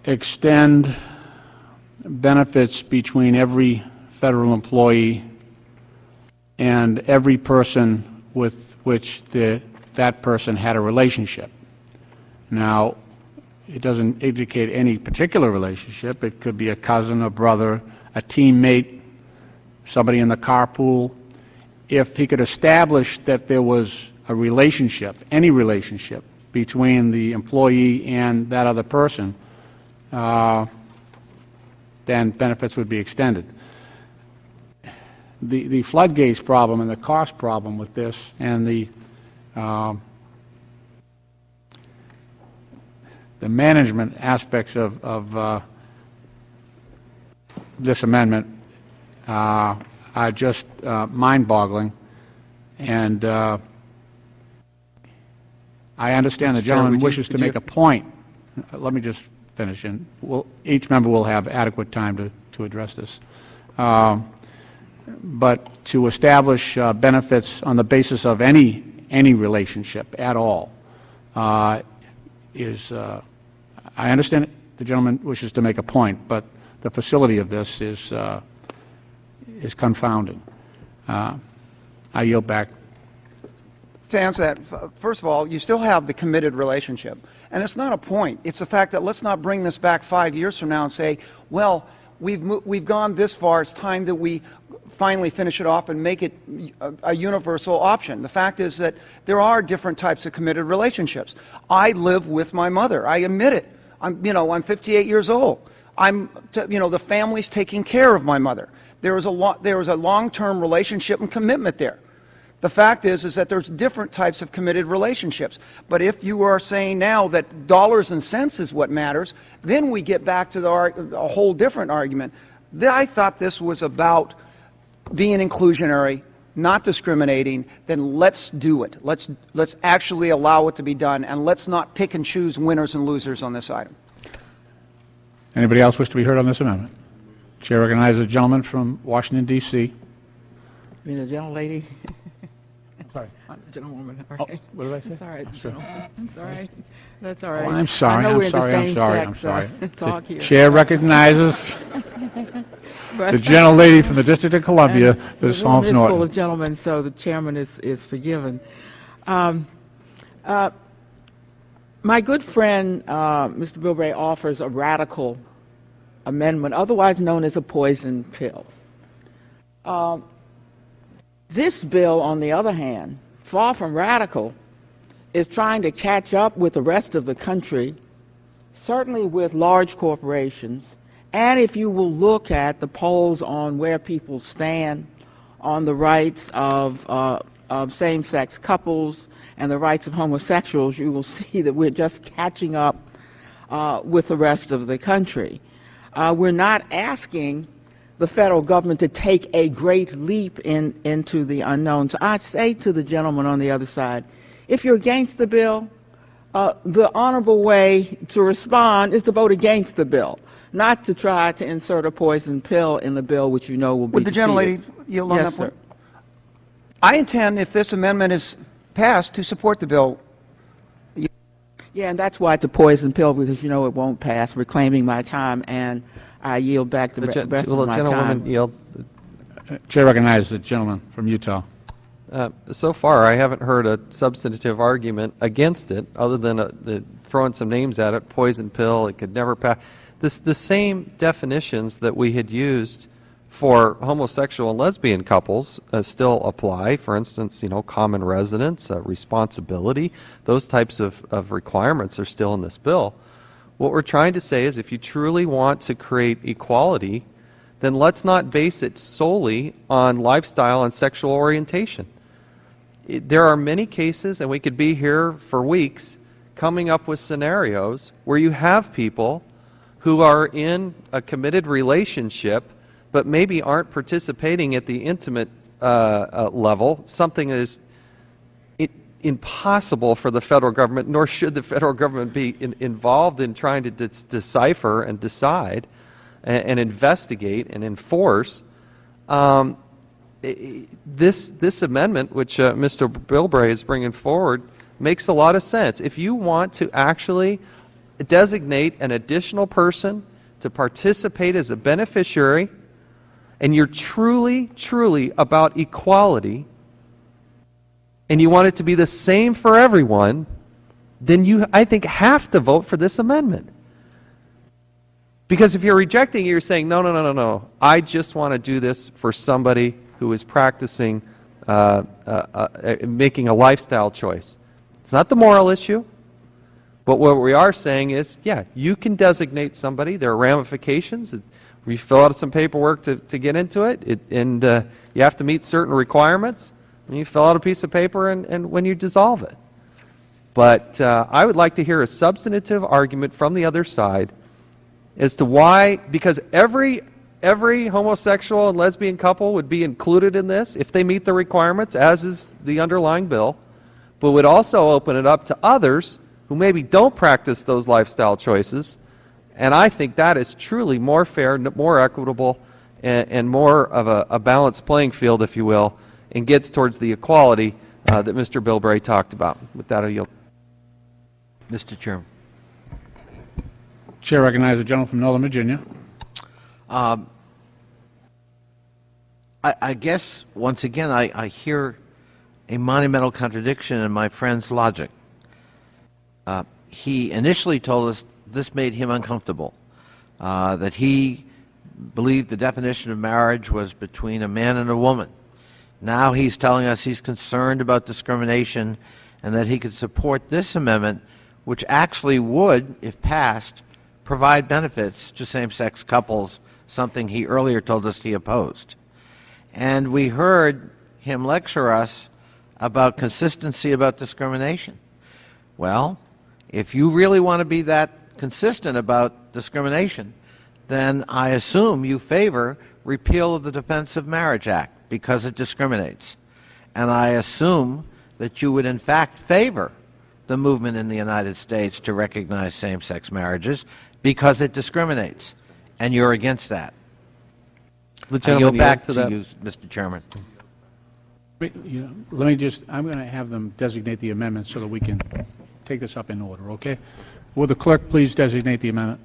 extend benefits between every federal employee and every person with which that person had a relationship. Now, it doesn't indicate any particular relationship. It could be a cousin, a brother, a teammate, somebody in the carpool. If he could establish that there was a relationship, any relationship, between the employee and that other person, then benefits would be extended. The floodgates problem and the cost problem with this and the management aspects of this amendment are just mind-boggling, and I understand the gentleman wishes to make a point. Let me just finish, and each member will have adequate time to address this. But to establish benefits on the basis of any relationship at all is, I understand the gentleman wishes to make a point, but the facility of this is confounding. I yield back. To answer that, first of all, you still have the committed relationship. And it's not a point. It's the fact that let's not bring this back 5 years from now and say, well, we've gone this far, it's time that we finally finish it off and make it a universal option. The fact is that there are different types of committed relationships. I live with my mother. I admit it. I'm 58 years old. The family's taking care of my mother. There is a long-term relationship and commitment there. The fact is that there's different types of committed relationships. But if you are saying now that dollars and cents is what matters, then we get back to a whole different argument. I thought this was about being inclusionary, not discriminating. Then let's do it. Let's actually allow it to be done, and let's not pick and choose winners and losers on this item. Anybody else wish to be heard on this amendment? Chair recognizes the gentleman from Washington, D.C. You mean the gentlelady? Sorry. Gentlewoman, all Oh, right. what did I say? That's all right, Sure. gentleman. That's all right. That's all right. Oh, I'm sorry, I know I'm we're in the sorry, I'm same sorry, I'm sex, sorry. talk The here. chair recognizes But- the gentlelady from the District of Columbia, And Ms. the room Holmes is full Norton. of gentlemen, so the chairman is forgiven. My good friend, Mr. Bilbray, offers a radical amendment, otherwise known as a poison pill. This bill, on the other hand, far from radical, is trying to catch up with the rest of the country, certainly with large corporations, and if you will look at the polls on where people stand on the rights of same-sex couples and the rights of homosexuals, you will see that we're just catching up with the rest of the country. We're not asking the federal government to take a great leap into the unknown. So I say to the gentleman on the other side, if you're against the bill, the honorable way to respond is to vote against the bill, not to try to insert a poison pill in the bill, which you know will be Would the gentlelady defeated. yield on Yes, that point? sir. I intend, if this amendment is passed, to support the bill. Yeah, and that's why it's a poison pill, because you know it won't pass. Reclaiming my time, and I yield back the rest Will of the my gentlewoman time. yield? Chair recognizes the gentleman from Utah. So far, I haven't heard a substantive argument against it, other than throwing some names at it. Poison pill, it could never pass. The same definitions that we had used for homosexual and lesbian couples still apply. For instance, you know, common residence, responsibility, those types of requirements are still in this bill. What we're trying to say is, if you truly want to create equality, then let's not base it solely on lifestyle and sexual orientation. There are many cases, and we could be here for weeks, coming up with scenarios where you have people who are in a committed relationship but maybe aren't participating at the intimate level, something that is impossible for the federal government, nor should the federal government be involved in trying to decipher and decide and investigate and enforce. This amendment, which Mr. Bilbray is bringing forward, makes a lot of sense. If you want to actually designate an additional person to participate as a beneficiary, and you're truly, truly about equality, and you want it to be the same for everyone, then you, I think, have to vote for this amendment. Because if you're rejecting it, you're saying, no, no, no, no, no, I just want to do this for somebody who is practicing, making a lifestyle choice. It's not the moral issue, but what we are saying is, yeah, you can designate somebody. There are ramifications. We fill out some paperwork to get into it, and you have to meet certain requirements, and you fill out a piece of paper and when you dissolve it. But I would like to hear a substantive argument from the other side as to why, because every homosexual and lesbian couple would be included in this if they meet the requirements, as is the underlying bill, but would also open it up to others who maybe don't practice those lifestyle choices. And I think that is truly more fair, more equitable, and more of a balanced playing field, if you will, and gets towards the equality that Mr. Bilbray talked about. With that, I yield. Mr. Chairman. Chair recognizes the gentleman from Northern Virginia. I guess, once again, I hear a monumental contradiction in my friend's logic. He initially told us this made him uncomfortable, that he believed the definition of marriage was between a man and a woman. Now he's telling us he's concerned about discrimination and that he could support this amendment, which actually would, if passed, provide benefits to same-sex couples, something he earlier told us he opposed. And we heard him lecture us about consistency about discrimination. Well, if you really want to be that consistent about discrimination, then I assume you favor repeal of the Defense of Marriage Act because it discriminates. And I assume that you would in fact favor the movement in the United States to recognize same-sex marriages because it discriminates, and you're against that. The I gentleman yield back yield to that. you, Mr. Chairman. Let me just, I'm going to have them designate the amendment so that we can take this up in order, okay? Will the clerk please designate the amendment?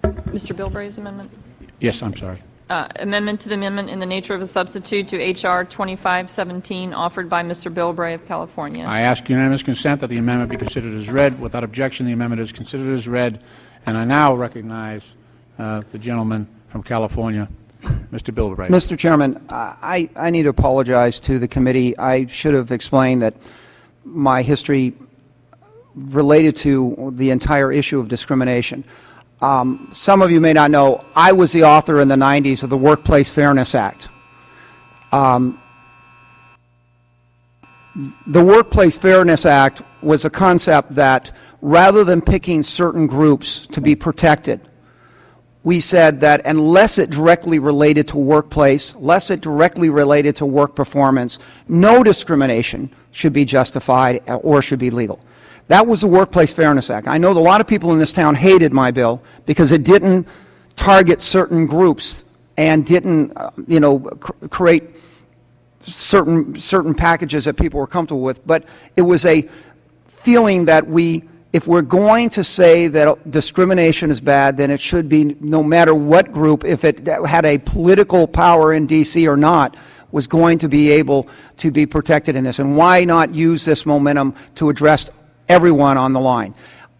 Mr. Bilbray's amendment? Yes, I'm sorry. Amendment to the amendment in the nature of a substitute to H.R. 2517, offered by Mr. Bilbray of California. I ask unanimous consent that the amendment be considered as read. Without objection, the amendment is considered as read. And I now recognize the gentleman from California, Mr. Bilbray. Mr. Chairman, I need to apologize to the committee. I should have explained that my history related to the entire issue of discrimination. Some of you may not know, I was the author in the 90s of the Workplace Fairness Act. The Workplace Fairness Act was a concept that rather than picking certain groups to be protected, we said that unless it directly related to workplace, unless it directly related to work performance, no discrimination should be justified or should be legal. That was the Workplace Fairness Act. I know that a lot of people in this town hated my bill because it didn't target certain groups and didn't, create certain packages that people were comfortable with. But it was a feeling that if we're going to say that discrimination is bad, then it should be no matter what group, if it had a political power in D.C. or not, was going to be able to be protected in this. And why not use this momentum to address everyone on the line?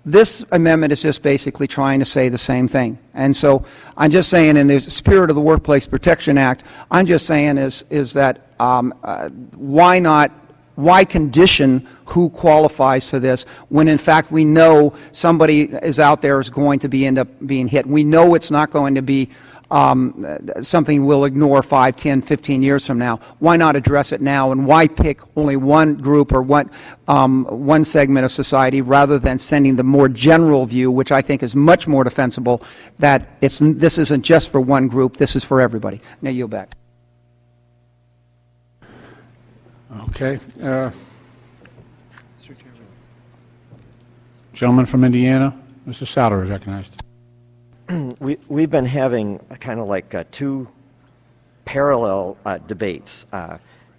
This amendment is just basically trying to say the same thing. And so I'm just saying, in the spirit of the Workplace Protection Act, I'm just saying is that why condition who qualifies for this when in fact we know somebody is out there is going to end up being hit. We know it's not going to be something we'll ignore 5, 10, 15 years from now. Why not address it now, and why pick only one group or one segment of society rather than sending the more general view, which I think is much more defensible, that this isn't just for one group, this is for everybody. Now yield back. Okay. Gentleman from Indiana, Mr. Souter is recognized. We've been having kind of like two parallel debates.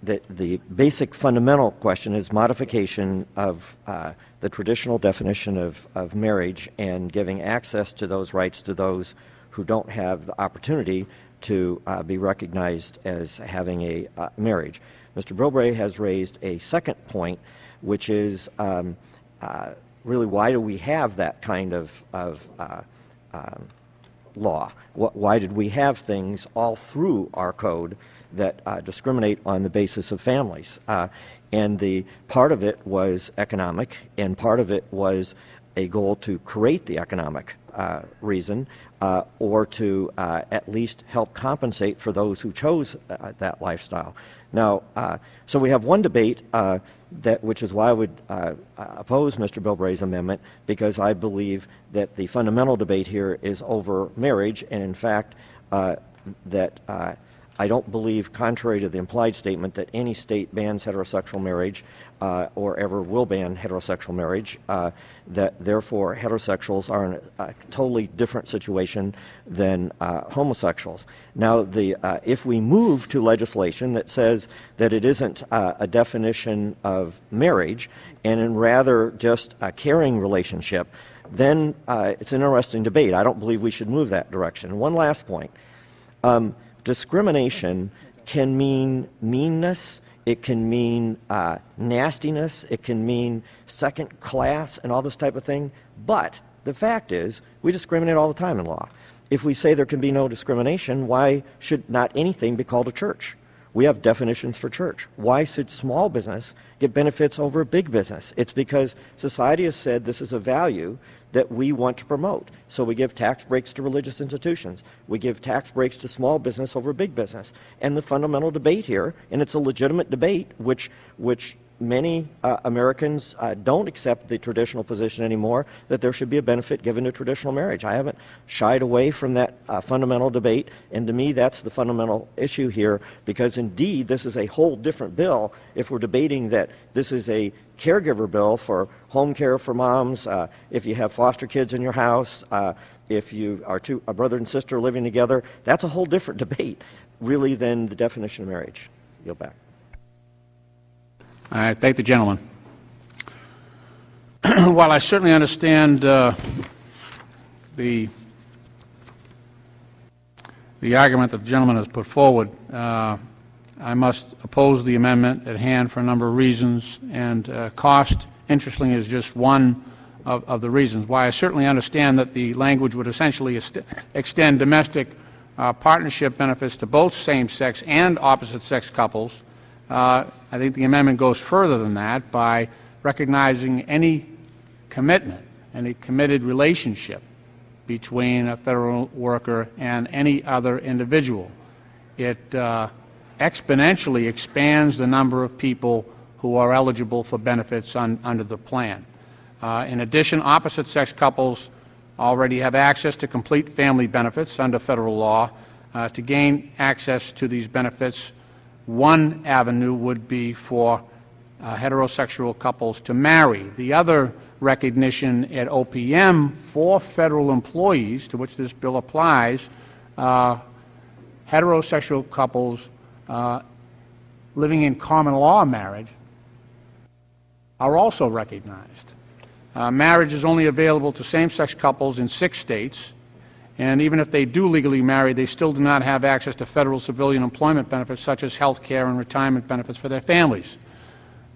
The basic fundamental question is modification of the traditional definition of marriage and giving access to those rights to those who don't have the opportunity to be recognized as having a marriage. Mr. Bilbray has raised a second point, which is really why do we have that kind of law? Why did we have things all through our code that discriminate on the basis of families? And the part of it was economic, and part of it was a goal to create the economic reason, or to at least help compensate for those who chose that lifestyle. Now, so we have one debate, which is why I would oppose Mr. Bilbray's amendment, because I believe that the fundamental debate here is over marriage, and in fact, that I don't believe, contrary to the implied statement, that any state bans heterosexual marriage or ever will ban heterosexual marriage, that therefore heterosexuals are in a totally different situation than homosexuals. Now, if we move to legislation that says that it isn't a definition of marriage and rather just a caring relationship, then it's an interesting debate. I don't believe we should move that direction. One last point. Discrimination can mean meanness, it can mean nastiness, it can mean second class and all this type of thing, but the fact is we discriminate all the time in law. If we say there can be no discrimination, why should not anything be called a church? We have definitions for church. Why should small business get benefits over big business? It's because society has said this is a value that we want to promote. So we give tax breaks to religious institutions. We give tax breaks to small business over big business. And the fundamental debate here, and it's a legitimate debate, which many Americans don't accept the traditional position anymore that there should be a benefit given to traditional marriage. I haven't shied away from that fundamental debate, and to me that's the fundamental issue here, because indeed this is a whole different bill if we're debating that this is a caregiver bill for home care for moms, if you have foster kids in your house, if you are a brother and sister living together. That's a whole different debate, really, than the definition of marriage. Yield back. I thank the gentleman. While I certainly understand the argument that the gentleman has put forward, I must oppose the amendment at hand for a number of reasons, and cost, interestingly, is just one of the reasons. Why I certainly understand that the language would essentially extend domestic partnership benefits to both same-sex and opposite-sex couples. I think the amendment goes further than that by recognizing any commitment, any committed relationship between a federal worker and any other individual. It exponentially expands the number of people who are eligible for benefits under the plan. In addition, opposite-sex couples already have access to complete family benefits under federal law. To gain access to these benefits, one avenue would be for heterosexual couples to marry. The other recognition at OPM for federal employees, to which this bill applies, heterosexual couples living in common law marriage are also recognized. Marriage is only available to same-sex couples in 6 states, and even if they do legally marry, they still do not have access to federal civilian employment benefits such as health care and retirement benefits for their families.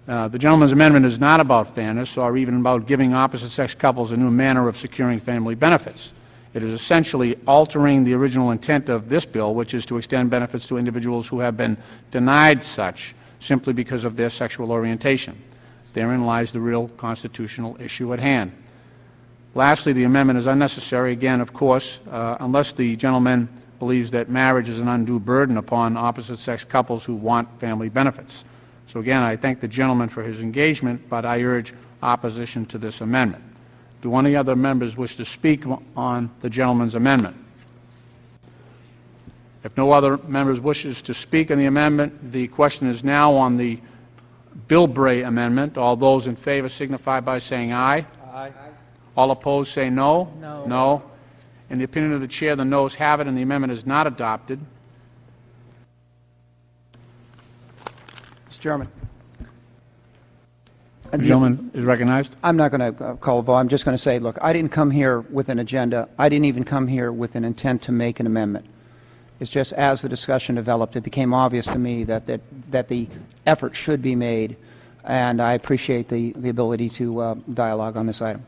The gentleman's amendment is not about fairness or even about giving opposite-sex couples a new manner of securing family benefits. It is essentially altering the original intent of this bill, which is to extend benefits to individuals who have been denied such simply because of their sexual orientation. Therein lies the real constitutional issue at hand. Lastly, the amendment is unnecessary, again, of course, unless the gentleman believes that marriage is an undue burden upon opposite-sex couples who want family benefits. So again, I thank the gentleman for his engagement, but I urge opposition to this amendment. Do any other members wish to speak on the gentleman's amendment? If no other members wishes to speak on the amendment, the question is now on the Bilbray amendment. All those in favor signify by saying aye. Aye. All opposed say no. No. No. In the opinion of the chair, the noes have it, and the amendment is not adopted. Mr. Chairman. The gentleman is recognized. I'm not going to call a vote. I'm just going to say, look, I didn't come here with an agenda. I didn't even come here with an intent to make an amendment. It's just as the discussion developed, it became obvious to me that the effort should be made, and I appreciate the ability to dialogue on this item.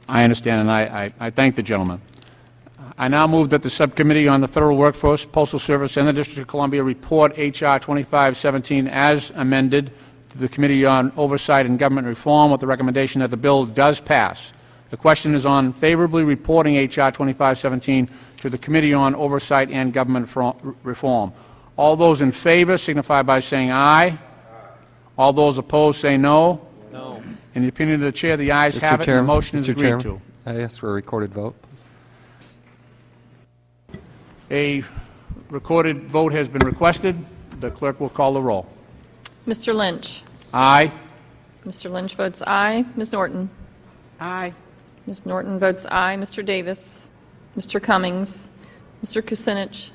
I understand, and I thank the gentleman. I now move that the Subcommittee on the Federal Workforce, Postal Service, and the District of Columbia report H.R. 2517 as amended to the Committee on Oversight and Government Reform with the recommendation that the bill does pass. The question is on favorably reporting H.R. 2517 to the Committee on Oversight and Government Reform. All those in favor signify by saying aye. All those opposed say no. No. In the opinion of the chair, the ayes have it, and the motion is agreed to. I ask for a recorded vote. A recorded vote has been requested. The clerk will call the roll. Mr. Lynch. Aye. Mr. Lynch votes aye. Ms. Norton. Aye. Ms. Norton votes aye. Mr. Davis. Mr. Cummings. Mr. Kucinich.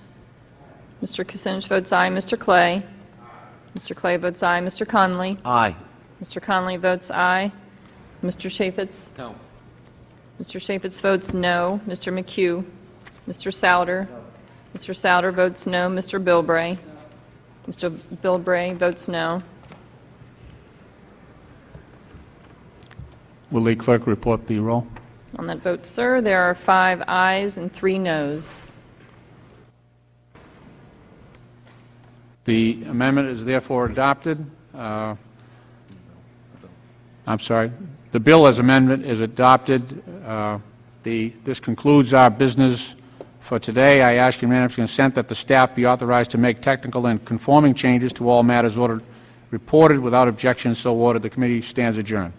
Mr. Kucinich votes aye. Mr. Clay. Mr. Clay votes aye. Mr. Conley. Aye. Mr. Conley votes aye. Mr. Chaffetz. No. Mr. Chaffetz votes no. Mr. McHugh. Mr. Souder. No. Mr. Souder votes no. Mr. Bilbray. Mr. Bilbray votes no. Will the clerk report the roll? On that vote, sir, there are 5 ayes and 3 noes. The amendment is therefore adopted. I'm sorry. The bill as amendment is adopted. This concludes our business for today. I ask unanimous consent that the staff be authorized to make technical and conforming changes to all matters ordered reported. Without objection, so ordered. The committee stands adjourned.